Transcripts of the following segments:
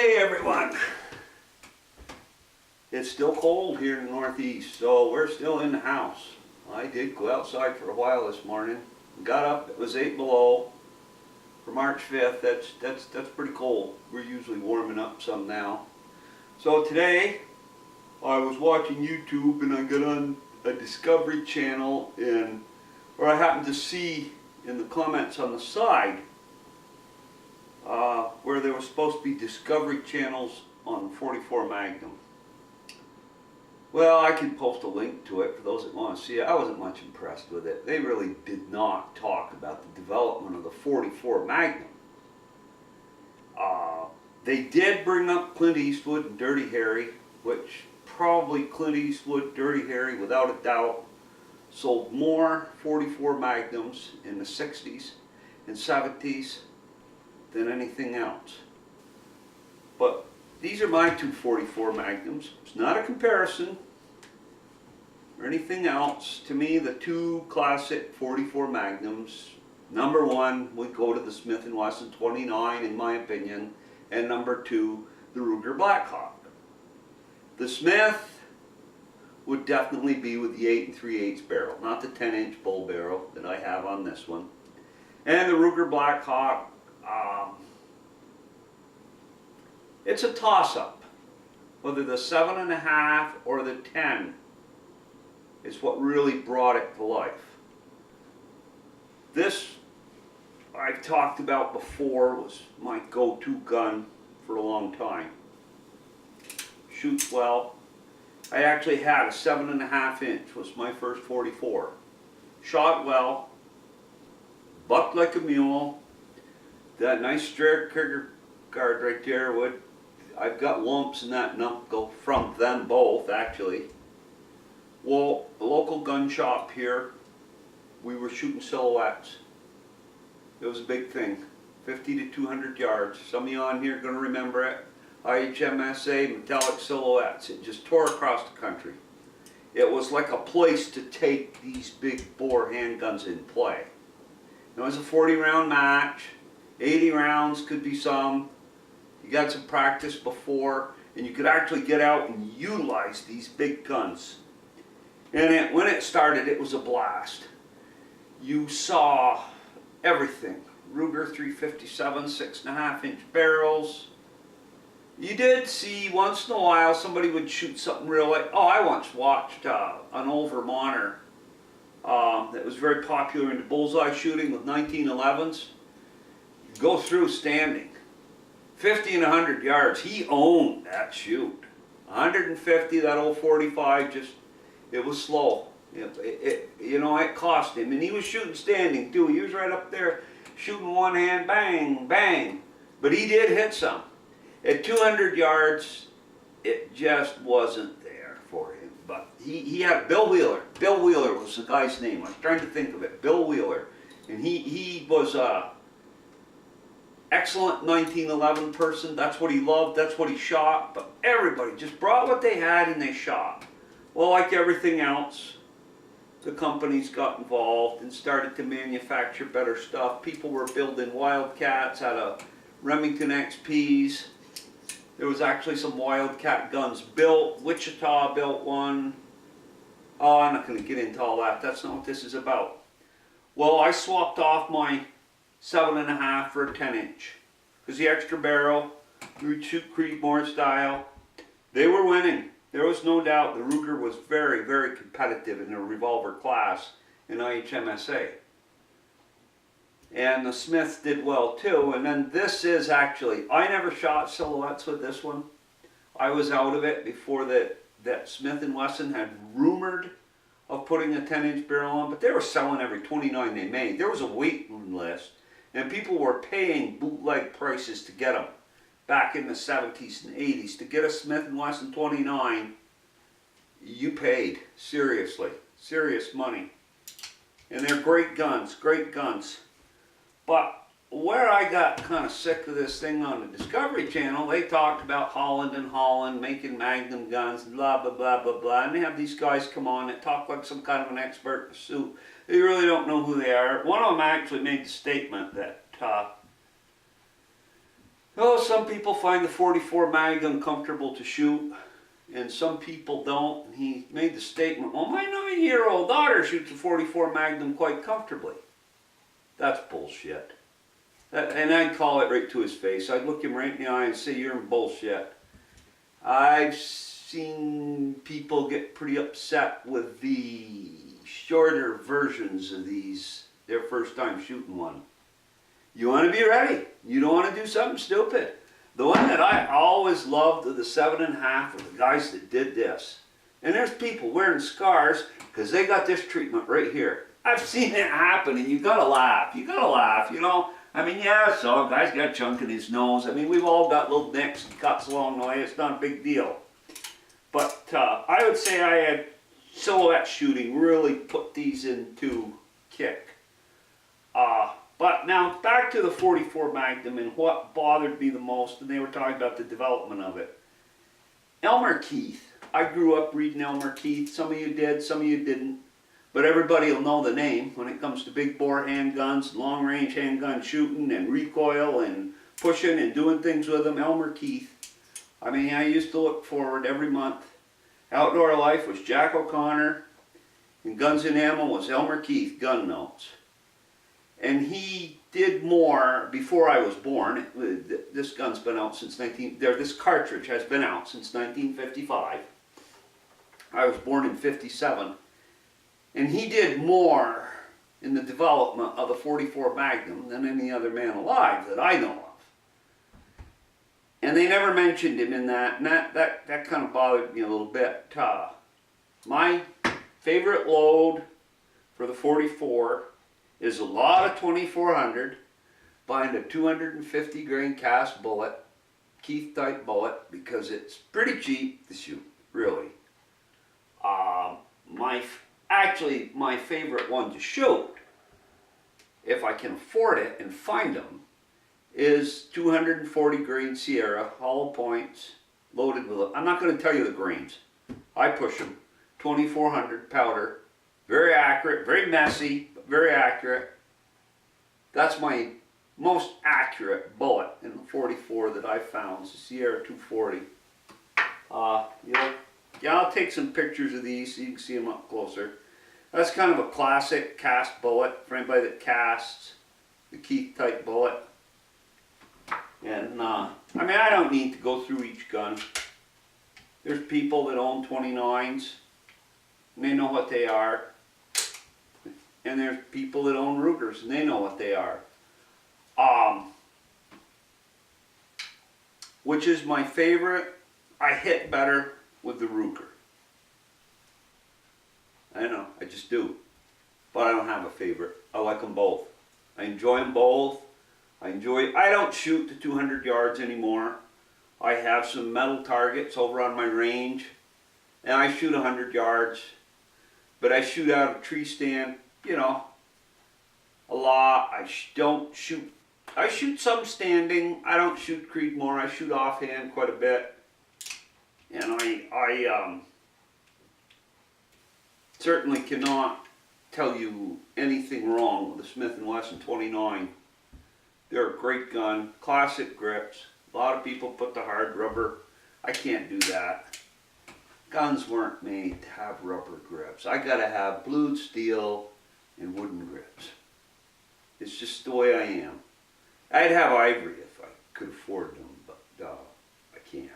Hey everyone! It's still cold here in the Northeast, so we're still in the house. I did go outside for a while this morning. Got up, it was 8 below. For March 5th, that's pretty cold. We're usually warming up some now. So today, I was watching YouTube and I got on a Discovery Channel where I happened to see in the comments on the side where there was supposed to be Discovery Channels on 44 Magnum. Well, I can post a link to it for those that want to see it. I wasn't much impressed with it. They really did not talk about the development of the 44 Magnum. They did bring up Clint Eastwood and Dirty Harry, which probably Clint Eastwood, Dirty Harry, without a doubt, sold more 44 Magnums in the 60s and 70s than anything else. But these are my two 44 Magnums. It's not a comparison or anything else. To me, the two classic 44 Magnums, number one would go to the Smith & Wesson 29 in my opinion, and number two, the Ruger Blackhawk. The Smith would definitely be with the 8 3/8 barrel, not the 10-inch bull barrel that I have on this one. And the Ruger Blackhawk, it's a toss-up. Whether the 7.5 or the 10 is what really brought it to life. This, I've talked about before, was my go-to gun for a long time. Shoots well. I actually had a 7.5 inch, was my first 44. Shot well, bucked like a mule. That nice straight trigger guard right there I've got lumps in that knuckle from them both actually. Well, a local gun shop here, we were shooting silhouettes. It was a big thing, 50 to 200 yards. Some of you on here are going to remember it. IHMSA metallic silhouettes. It just tore across the country. It was like a place to take these big bore handguns in play. It was a 40 round match, 80 rounds could be some. You got some practice before, and you could actually get out and utilize these big guns. And when it started, it was a blast. You saw everything. Ruger 357 6.5 inch barrels. You did see once in a while somebody would shoot something real like, I once watched an old Vermonter that was very popular in the bullseye shooting with 1911s. Go through standing. 50 and 100 yards, he owned that shoot. 150, that old 45, it was slow. It cost him. And he was shooting standing too. He was right up there shooting one hand, bang, bang. But he did hit some. At 200 yards, it just wasn't there for him. But he had Bill Wheeler. Bill Wheeler was the guy's name. I was trying to think of it. Bill Wheeler. And he was excellent 1911 person. That's what he loved, that's what he shot. But everybody just brought what they had and they shot. Well, like everything else, the companies got involved and started to manufacture better stuff. People were building Wildcats out of Remington XPs. There was actually some Wildcat guns built. Wichita built one. I'm not going to get into all that. That's not what this is about. Well, I swapped off my 7.5 for a 10-inch. Because the extra barrel, we shoot Creedmoor style. They were winning. There was no doubt the Ruger was very, very competitive in the revolver class in IHMSA. And the Smith did well too. And then this is actually, I never shot silhouettes with this one. I was out of it before that Smith & Wesson had rumored of putting a 10-inch barrel on, but they were selling every 29 they made. There was a waiting list. And people were paying bootleg prices to get them back in the 70s and 80s. To get a Smith & Wesson 29, you paid, seriously, serious money. And they're great guns, great guns. But where I got kind of sick of this thing on the Discovery Channel, they talked about Holland and Holland making Magnum guns, blah, blah, blah, blah, blah. And they have these guys come on that talk like some kind of an expert in a suit. They really don't know who they are. One of them actually made the statement that Oh, some people find the 44 Mangum comfortable to shoot, and some people don't. And he made the statement, well, my 9-year-old daughter shoots a 44 Magnum quite comfortably. That's bullshit. And I'd call it right to his face. I'd look him right in the eye and say, you're in bullshit. I've seen people get pretty upset with the shorter versions of these, their first time shooting one. You want to be ready. You don't want to do something stupid. The one that I always loved of the 7.5 were the guys that did this. And there's people wearing scars because they got this treatment right here. I've seen it happen, and you gotta laugh. You gotta laugh, you know. I mean, yeah, so a guy's got chunk in his nose. I mean, we've all got little nicks and cuts along the way. It's not a big deal. But I would say I had silhouette shooting really put these into kick. But now back to the 44 Magnum and what bothered me the most, and they were talking about the development of it. Elmer Keith. I grew up reading Elmer Keith. Some of you did, some of you didn't. But everybody will know the name when it comes to big bore handguns, long range handgun shooting and recoil and pushing and doing things with them. Elmer Keith. I mean, I used to look forward every month. Outdoor Life was Jack O'Connor, and Guns and Ammo was Elmer Keith, Gun Notes. And he did more before I was born. This gun's been out since this cartridge has been out since 1955. I was born in 57. And he did more in the development of the 44 Magnum than any other man alive that I know of. And they never mentioned him in that, and that kind of bothered me a little bit. My favorite load for the 44 is a lot of 2400 behind a 250 grain cast bullet, Keith type bullet, because it's pretty cheap to shoot, really. Actually, my favorite one to shoot, if I can afford it and find them, is 240 grain Sierra, hollow points, loaded with, I'm not going to tell you the grains. I push them. 2400 powder, very accurate, very messy, but very accurate. That's my most accurate bullet in the 44 that I found, it's the Sierra 240. Yeah, I'll take some pictures of these so you can see them up closer. That's kind of a classic cast bullet for anybody that casts, the Keith type bullet. And I mean, I don't need to go through each gun. There's people that own 29s, and they know what they are. And there's people that own Rugers, and they know what they are. Which is my favorite. I hit better with the Ruger. I know, I just do. But I don't have a favorite. I like them both. I enjoy them both. I don't shoot to 200 yards anymore. I have some metal targets over on my range, and I shoot 100 yards. But I shoot out of a tree stand, you know, a lot. I shoot some standing. I don't shoot Creedmoor. I shoot offhand quite a bit. And I certainly cannot tell you anything wrong with the Smith & Wesson 29. They're a great gun, classic grips. A lot of people put the hard rubber. I can't do that. Guns weren't made to have rubber grips. I gotta have blued steel and wooden grips. It's just the way I am. I'd have ivory if I could afford them, but I can't.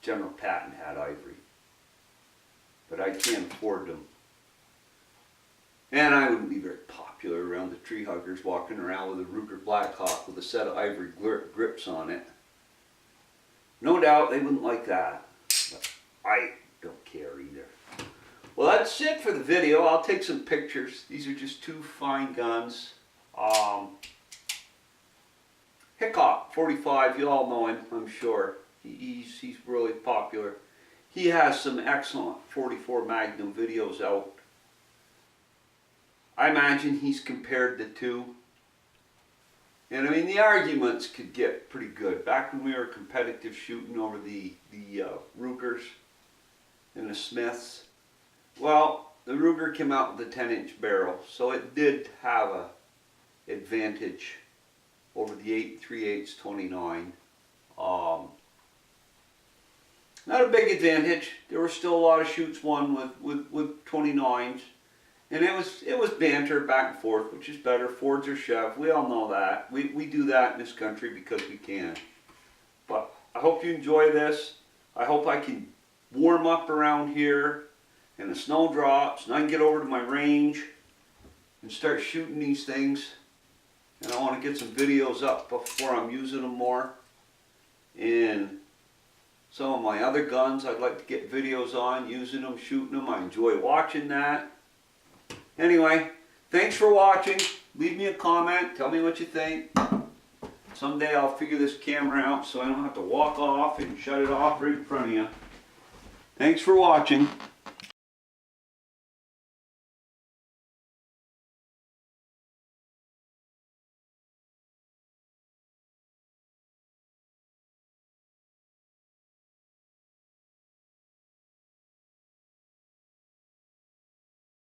General Patton had ivory, but I can't afford them. And I wouldn't be very popular around the tree huggers walking around with a Ruger Blackhawk with a set of ivory grips on it. No doubt they wouldn't like that, but I don't care either. Well, that's it for the video. I'll take some pictures. These are just two fine guns. Hickok 45, you all know him, I'm sure. He's really popular. He has some excellent 44 Magnum videos out. I imagine he's compared the two. And I mean, the arguments could get pretty good. Back when we were competitive shooting over the Rugers and the Smiths, well, the Ruger came out with a 10-inch barrel, so it did have a advantage over the 8 3/8 29. Not a big advantage. There were still a lot of shoots won with 29s. And it was banter back and forth, which is better. Fords or Chev, we all know that. We do that in this country because we can. But I hope you enjoy this. I hope I can warm up around here and the snow drops and I can get over to my range and start shooting these things. And I want to get some videos up before I'm using them more. And some of my other guns I'd like to get videos on, using them, shooting them. I enjoy watching that. Anyway, thanks for watching. Leave me a comment. Tell me what you think. Someday I'll figure this camera out so I don't have to walk off and shut it off right in front of you. Thanks for watching.